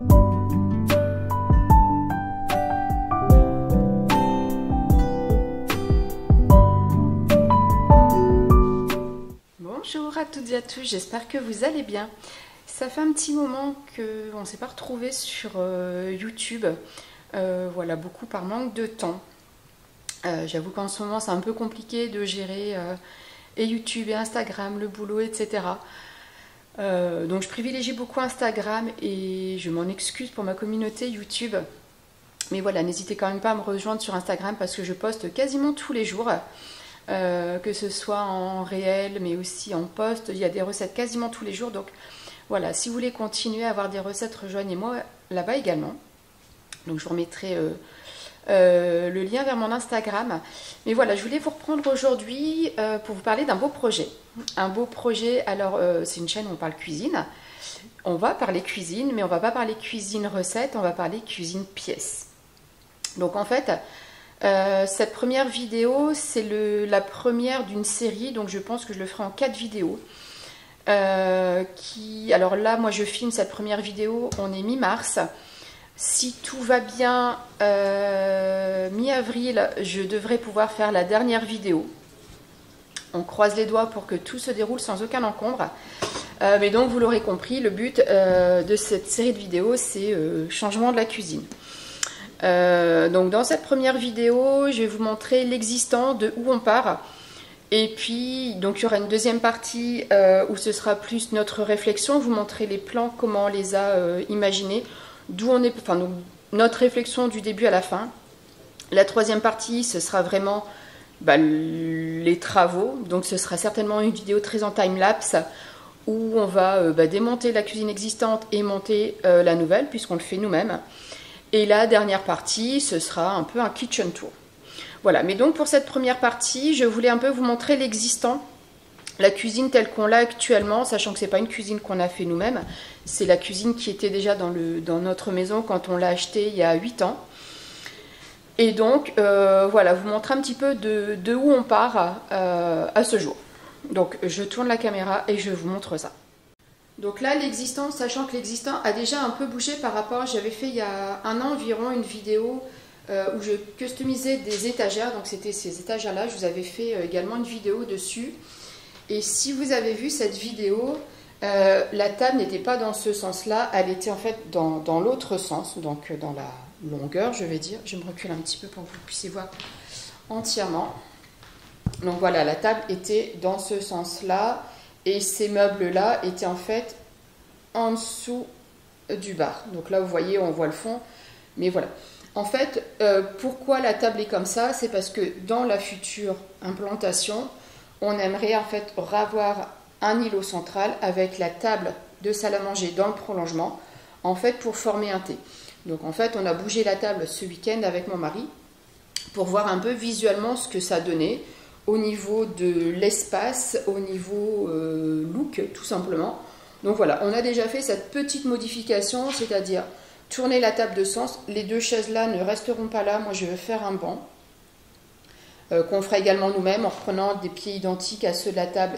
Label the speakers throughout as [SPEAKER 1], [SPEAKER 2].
[SPEAKER 1] Bonjour à toutes et à tous, j'espère que vous allez bien. Ça fait un petit moment qu'on ne s'est pas retrouvés sur YouTube, voilà, beaucoup par manque de temps. J'avoue qu'en ce moment c'est un peu compliqué de gérer et YouTube et Instagram, le boulot, etc. Donc je privilégie beaucoup Instagram et je m'en excuse pour ma communauté YouTube. Mais voilà, n'hésitez quand même pas à me rejoindre sur Instagram parce que je poste quasiment tous les jours. Que ce soit en réel mais aussi en post, il y a des recettes quasiment tous les jours, donc voilà, si vous voulez continuer à avoir des recettes, rejoignez-moi là-bas également. Donc je vous remettrai le lien vers mon Instagram. Mais voilà, je voulais vous reprendre aujourd'hui pour vous parler d'un beau projet. Un beau projet, alors c'est une chaîne où on parle cuisine. On va parler cuisine, mais on va pas parler cuisine recette, on va parler cuisine pièce. Donc en fait, cette première vidéo, c'est la première d'une série, donc je pense que je le ferai en 4 vidéos. Alors là, moi je filme cette première vidéo, on est mi-mars. Si tout va bien, mi-avril, je devrais pouvoir faire la dernière vidéo. On croise les doigts pour que tout se déroule sans aucun encombre. Mais donc, vous l'aurez compris, le but de cette série de vidéos, c'est changement de la cuisine. Donc dans cette première vidéo, je vais vous montrer l'existant, de où on part. Et puis, donc il y aura une deuxième partie où ce sera plus notre réflexion, vous montrer les plans, comment on les a imaginés, d'où on est, enfin donc, notre réflexion du début à la fin. La troisième partie, ce sera vraiment les travaux. Donc ce sera certainement une vidéo très en time-lapse où on va démonter la cuisine existante et monter la nouvelle, puisqu'on le fait nous-mêmes. Et la dernière partie, ce sera un peu un kitchen tour. Voilà, mais donc pour cette première partie, je voulais un peu vous montrer l'existant, la cuisine telle qu'on l'a actuellement, sachant que ce n'est pas une cuisine qu'on a fait nous-mêmes, c'est la cuisine qui était déjà dans notre maison quand on l'a achetée il y a 8 ans. Et donc, voilà, vous montrer un petit peu de où on part à ce jour. Donc, je tourne la caméra et je vous montre ça. Donc là, l'existant, sachant que l'existant a déjà un peu bougé par rapport, j'avais fait il y a un an environ une vidéo où je customisais des étagères, donc c'était ces étagères-là, je vous avais fait également une vidéo dessus. Et si vous avez vu cette vidéo, la table n'était pas dans ce sens-là, elle était en fait dans l'autre sens, donc dans la longueur, je vais dire. Je me recule un petit peu pour que vous puissiez voir entièrement. Donc voilà, la table était dans ce sens-là. Et ces meubles-là étaient en fait en dessous du bar. Donc là, vous voyez, on voit le fond. Mais voilà. En fait, pourquoi la table est comme ça? C'est parce que dans la future implantation, on aimerait en fait avoir un îlot central avec la table de salle à manger dans le prolongement, en fait pour former un T. Donc en fait, on a bougé la table ce week-end avec mon mari pour voir un peu visuellement ce que ça donnait. Au niveau de l'espace, au niveau look, tout simplement. Donc voilà, on a déjà fait cette petite modification, c'est-à-dire tourner la table de sens. Les deux chaises là ne resteront pas là, moi je vais faire un banc, qu'on fera également nous-mêmes en reprenant des pieds identiques à ceux de la table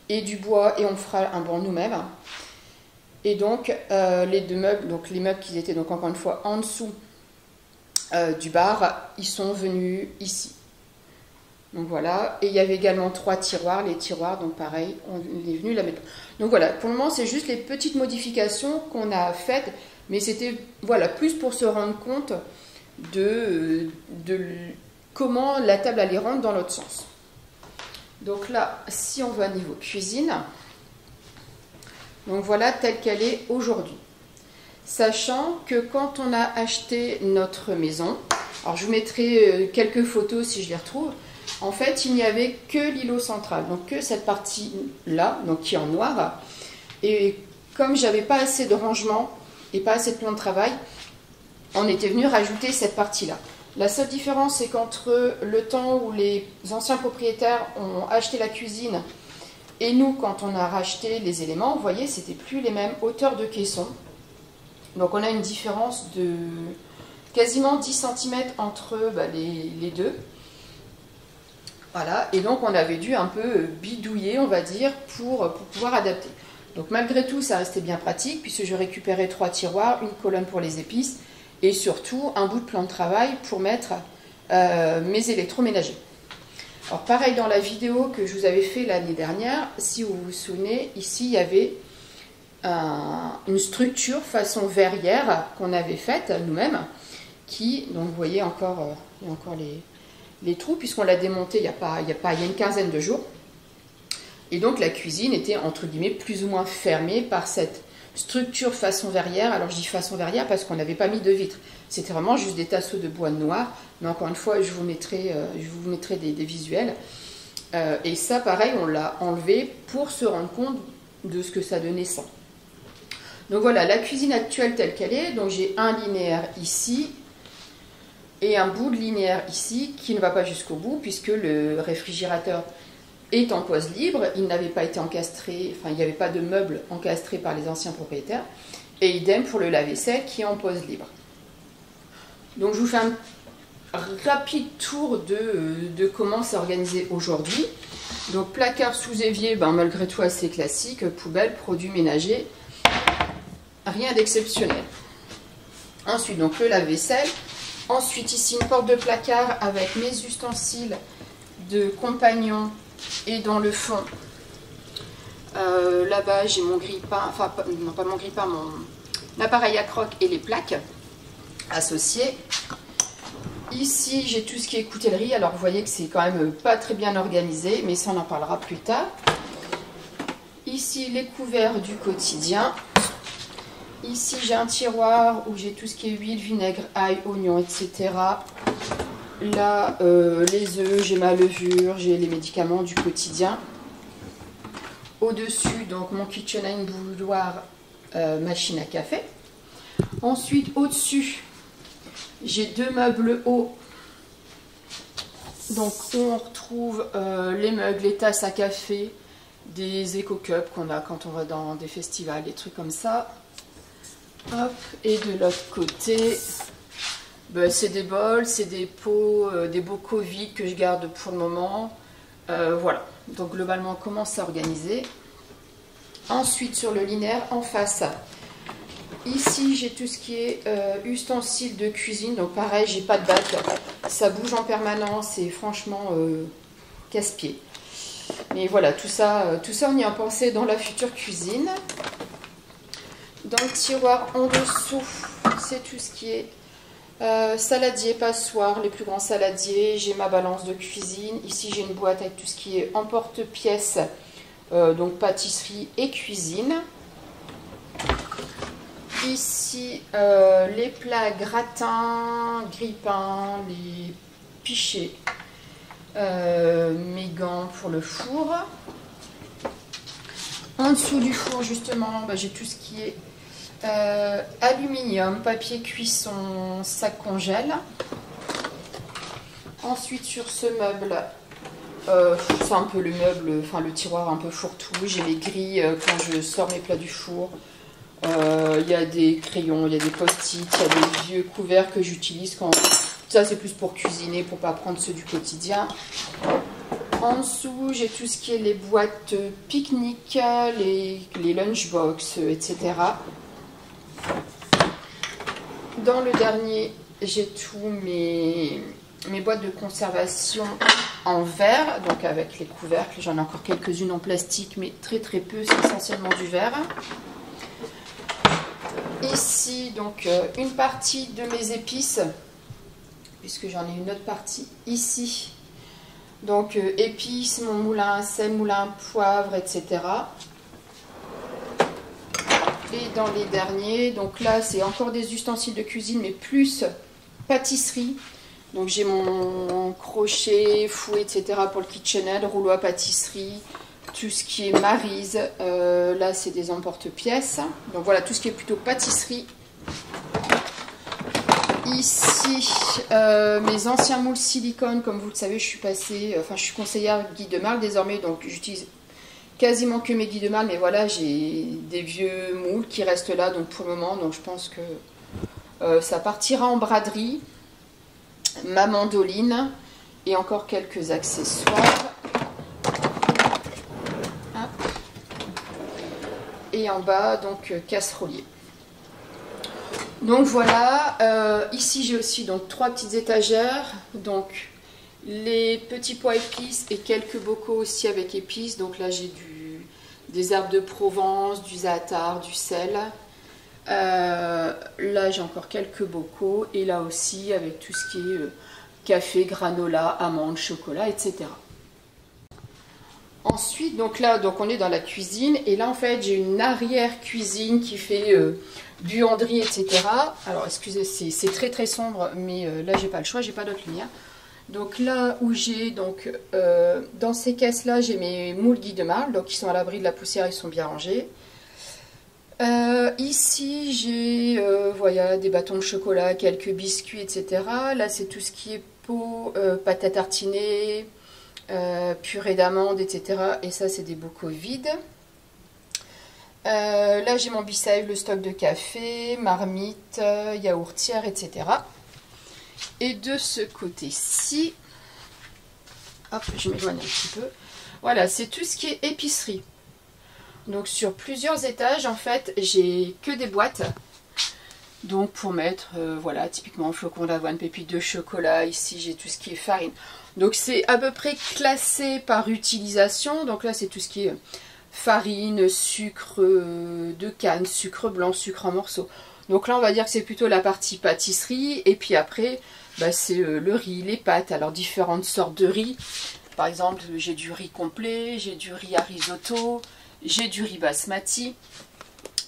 [SPEAKER 1] et du bois, et on fera un banc nous-mêmes. Et donc les deux meubles, donc les meubles qui étaient donc encore une fois en dessous du bar, ils sont venus ici. Donc voilà, et il y avait également 3 tiroirs, les tiroirs, donc pareil, on est venu la mettre. Donc voilà, pour le moment, c'est juste les petites modifications qu'on a faites, mais c'était voilà, plus pour se rendre compte de comment la table allait rentrer dans l'autre sens. Donc là, si on va au niveau cuisine, donc voilà telle qu'elle est aujourd'hui. Sachant que quand on a acheté notre maison, alors je vous mettrai quelques photos si je les retrouve. En fait, il n'y avait que l'îlot central, donc que cette partie-là, donc qui est en noir. Et comme j'avais pas assez de rangement et pas assez de plan de travail, on était venu rajouter cette partie-là. La seule différence, c'est qu'entre le temps où les anciens propriétaires ont acheté la cuisine et nous, quand on a racheté les éléments, vous voyez, c'était plus les mêmes hauteurs de caisson. Donc on a une différence de quasiment 10 cm entre les deux. Voilà, et donc on avait dû un peu bidouiller, on va dire, pour pouvoir adapter. Donc malgré tout, ça restait bien pratique puisque je récupérais 3 tiroirs, une colonne pour les épices et surtout un bout de plan de travail pour mettre mes électroménagers. Alors pareil dans la vidéo que je vous avais fait l'année dernière, si vous vous souvenez, ici il y avait une structure façon verrière qu'on avait faite nous-mêmes, qui, donc vous voyez encore, il y a encore les trous puisqu'on l'a démonté il y a une quinzaine de jours. Et donc la cuisine était entre guillemets plus ou moins fermée par cette structure façon verrière. Alors je dis façon verrière parce qu'on n'avait pas mis de vitres. C'était vraiment juste des tasseaux de bois noir. Mais encore une fois, je vous mettrai des visuels. Et ça, pareil, on l'a enlevé pour se rendre compte de ce que ça donnait sans. Donc voilà, la cuisine actuelle telle qu'elle est. Donc j'ai un linéaire ici et un bout de linéaire ici qui ne va pas jusqu'au bout puisque le réfrigérateur est en pose libre. Il n'avait pas été encastré, enfin il n'y avait pas de meubles encastrés par les anciens propriétaires. Et idem pour le lave-vaisselle qui est en pose libre. Donc je vous fais un rapide tour de comment c'est organisé aujourd'hui. Donc placard sous évier, malgré tout assez classique, poubelle, produits ménagers, rien d'exceptionnel. Ensuite donc le lave-vaisselle. Ensuite ici une porte de placard avec mes ustensiles de compagnon et dans le fond là-bas j'ai mon grille-pain, enfin non pas mon grille-pain, mon appareil à croque et les plaques associées. Ici j'ai tout ce qui est coutellerie, alors vous voyez que c'est quand même pas très bien organisé, mais ça on en parlera plus tard. Ici les couverts du quotidien. Ici j'ai un tiroir où j'ai tout ce qui est huile, vinaigre, ail, oignon, etc. Là les œufs, j'ai ma levure, j'ai les médicaments du quotidien. Au-dessus donc mon KitchenAid bouilloire, machine à café. Ensuite au-dessus j'ai 2 meubles hauts, donc on retrouve les mugs, les tasses à café, des éco-cups qu'on a quand on va dans des festivals, des trucs comme ça. Hop, et de l'autre côté, c'est des bols, c'est des pots, des bocaux vides que je garde pour le moment. Voilà, donc globalement comment c'est organisé. Ensuite sur le linéaire en face, ici j'ai tout ce qui est ustensiles de cuisine, donc pareil j'ai pas de bac, ça bouge en permanence et franchement casse-pied. Mais voilà, tout ça on y a pensé dans la future cuisine. Dans le tiroir en dessous, c'est tout ce qui est saladier, passoire, les plus grands saladiers. J'ai ma balance de cuisine. Ici, j'ai une boîte avec tout ce qui est emporte-pièces, donc pâtisserie et cuisine. Ici, les plats gratins, grille-pain, les pichets, mes gants pour le four. En dessous du four, justement, j'ai tout ce qui est aluminium, papier cuisson, sac congèle. Ensuite sur ce meuble, c'est un peu le meuble, enfin le tiroir un peu fourre-tout. J'ai mes grilles quand je sors mes plats du four. Il y a des crayons, il y a des post-it, il y a des vieux couverts que j'utilise quand... Ça c'est plus pour cuisiner, pour pas prendre ceux du quotidien. En dessous, j'ai tout ce qui est les boîtes pique-nique, les lunchbox, etc. Dans le dernier, j'ai tous mes boîtes de conservation en verre, donc avec les couvercles. J'en ai encore quelques-unes en plastique, mais très très peu, c'est essentiellement du verre. Ici, donc, une partie de mes épices, puisque j'en ai une autre partie ici. Donc épices, mon moulin à sel, moulin à poivre, etc. Et dans les derniers, donc là c'est encore des ustensiles de cuisine, mais plus pâtisserie. Donc j'ai mon crochet, fouet, etc. pour le KitchenAid, rouleau à pâtisserie, tout ce qui est Maryse. Là c'est des emporte-pièces. Donc voilà, tout ce qui est plutôt pâtisserie. Ici, mes anciens moules silicone, comme vous le savez, je suis conseillère Guy de Marle désormais, donc j'utilise quasiment que mes Guy de Marle, mais voilà, j'ai des vieux moules qui restent là, donc pour le moment, donc je pense que ça partira en braderie, ma mandoline et encore quelques accessoires. et en bas, donc casserolier. Donc voilà, ici j'ai aussi donc 3 petites étagères, donc les petits pois épices et quelques bocaux aussi avec épices. Donc là j'ai des herbes de Provence, du za'atar, du sel. Là j'ai encore quelques bocaux et là aussi avec tout ce qui est café, granola, amandes, chocolat, etc. Ensuite, donc là, on est dans la cuisine et là en fait j'ai une arrière-cuisine qui fait buanderie, etc. Alors excusez, c'est très très sombre, mais là j'ai pas le choix, j'ai pas d'autre lumière. Donc là où j'ai, donc dans ces caisses là, j'ai mes moules Guy de Marle, donc ils sont à l'abri de la poussière, ils sont bien rangés. Ici j'ai voilà, des bâtons de chocolat, quelques biscuits, etc. Là c'est tout ce qui est pot, pâte à tartiner, purée d'amandes, etc. Et ça c'est des bocaux vides. Là j'ai mon Be-Save, le stock de café, marmite, yaourtière, etc. Et de ce côté-ci, hop, je m'éloigne un petit peu. Voilà, c'est tout ce qui est épicerie. Donc sur plusieurs étages, en fait, j'ai que des boîtes. Donc pour mettre, voilà, typiquement flocons d'avoine, pépites de chocolat. Ici, j'ai tout ce qui est farine. Donc c'est à peu près classé par utilisation. Donc là, c'est tout ce qui est farine, sucre de canne, sucre blanc, sucre en morceaux. Donc là, on va dire que c'est plutôt la partie pâtisserie. Et puis après, bah, c'est le riz, les pâtes. Alors différentes sortes de riz. Par exemple, j'ai du riz complet, j'ai du riz à risotto, j'ai du riz basmati.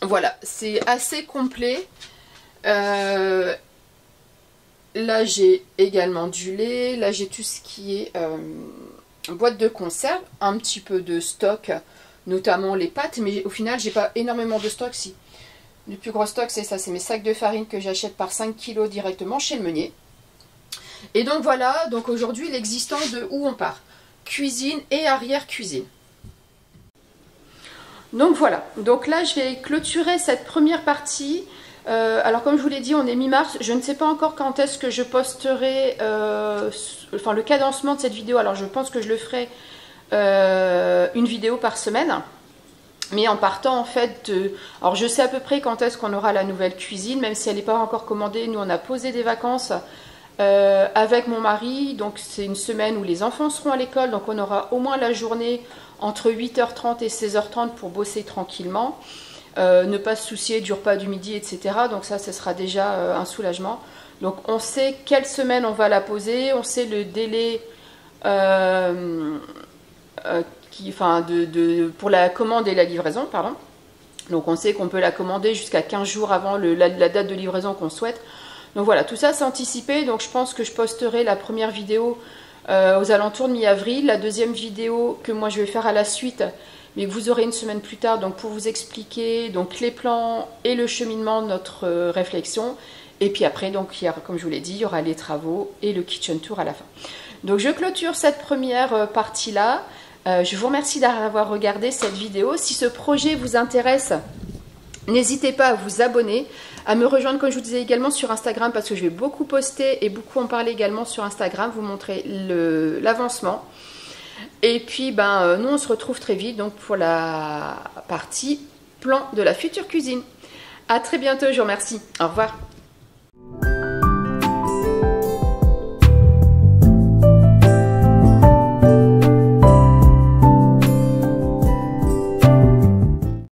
[SPEAKER 1] Voilà, c'est assez complet. Là, j'ai également du lait. Là, j'ai tout ce qui est boîte de conserve. Un petit peu de stock, notamment les pâtes. Mais au final, j'ai pas énormément de stock. Si. Le plus gros stock, c'est ça. C'est mes sacs de farine que j'achète par 5 kg directement chez le meunier. Et donc voilà, donc aujourd'hui, l'existant de où on part. Cuisine et arrière-cuisine. Donc voilà, donc là je vais clôturer cette première partie. Alors comme je vous l'ai dit, on est mi-mars, je ne sais pas encore quand est-ce que je posterai enfin le cadencement de cette vidéo. Alors je pense que je le ferai une vidéo par semaine. Mais en partant en fait de... Alors je sais à peu près quand est-ce qu'on aura la nouvelle cuisine, même si elle n'est pas encore commandée. Nous on a posé des vacances avec mon mari, donc c'est une semaine où les enfants seront à l'école, donc on aura au moins la journée entre 8h30 et 16h30 pour bosser tranquillement, ne pas se soucier du repas du midi, etc. Donc ça, ce sera déjà un soulagement. Donc on sait quelle semaine on va la poser, on sait le délai pour la commande et la livraison, pardon. Donc on sait qu'on peut la commander jusqu'à 15 jours avant la date de livraison qu'on souhaite. Donc voilà, tout ça c'est anticipé, donc je pense que je posterai la première vidéo aux alentours de mi-avril, la deuxième vidéo que moi je vais faire à la suite, mais que vous aurez une semaine plus tard, donc pour vous expliquer donc les plans et le cheminement de notre réflexion. Et puis après, donc comme je vous l'ai dit, il y aura les travaux et le kitchen tour à la fin. Donc je clôture cette première partie-là. Je vous remercie d'avoir regardé cette vidéo. Si ce projet vous intéresse, n'hésitez pas à vous abonner, à me rejoindre comme je vous disais également sur Instagram parce que je vais beaucoup poster et beaucoup en parler également sur Instagram, vous montrer l'avancement. Et puis nous on se retrouve très vite donc pour la partie plan de la future cuisine. À très bientôt, je vous remercie. Au revoir.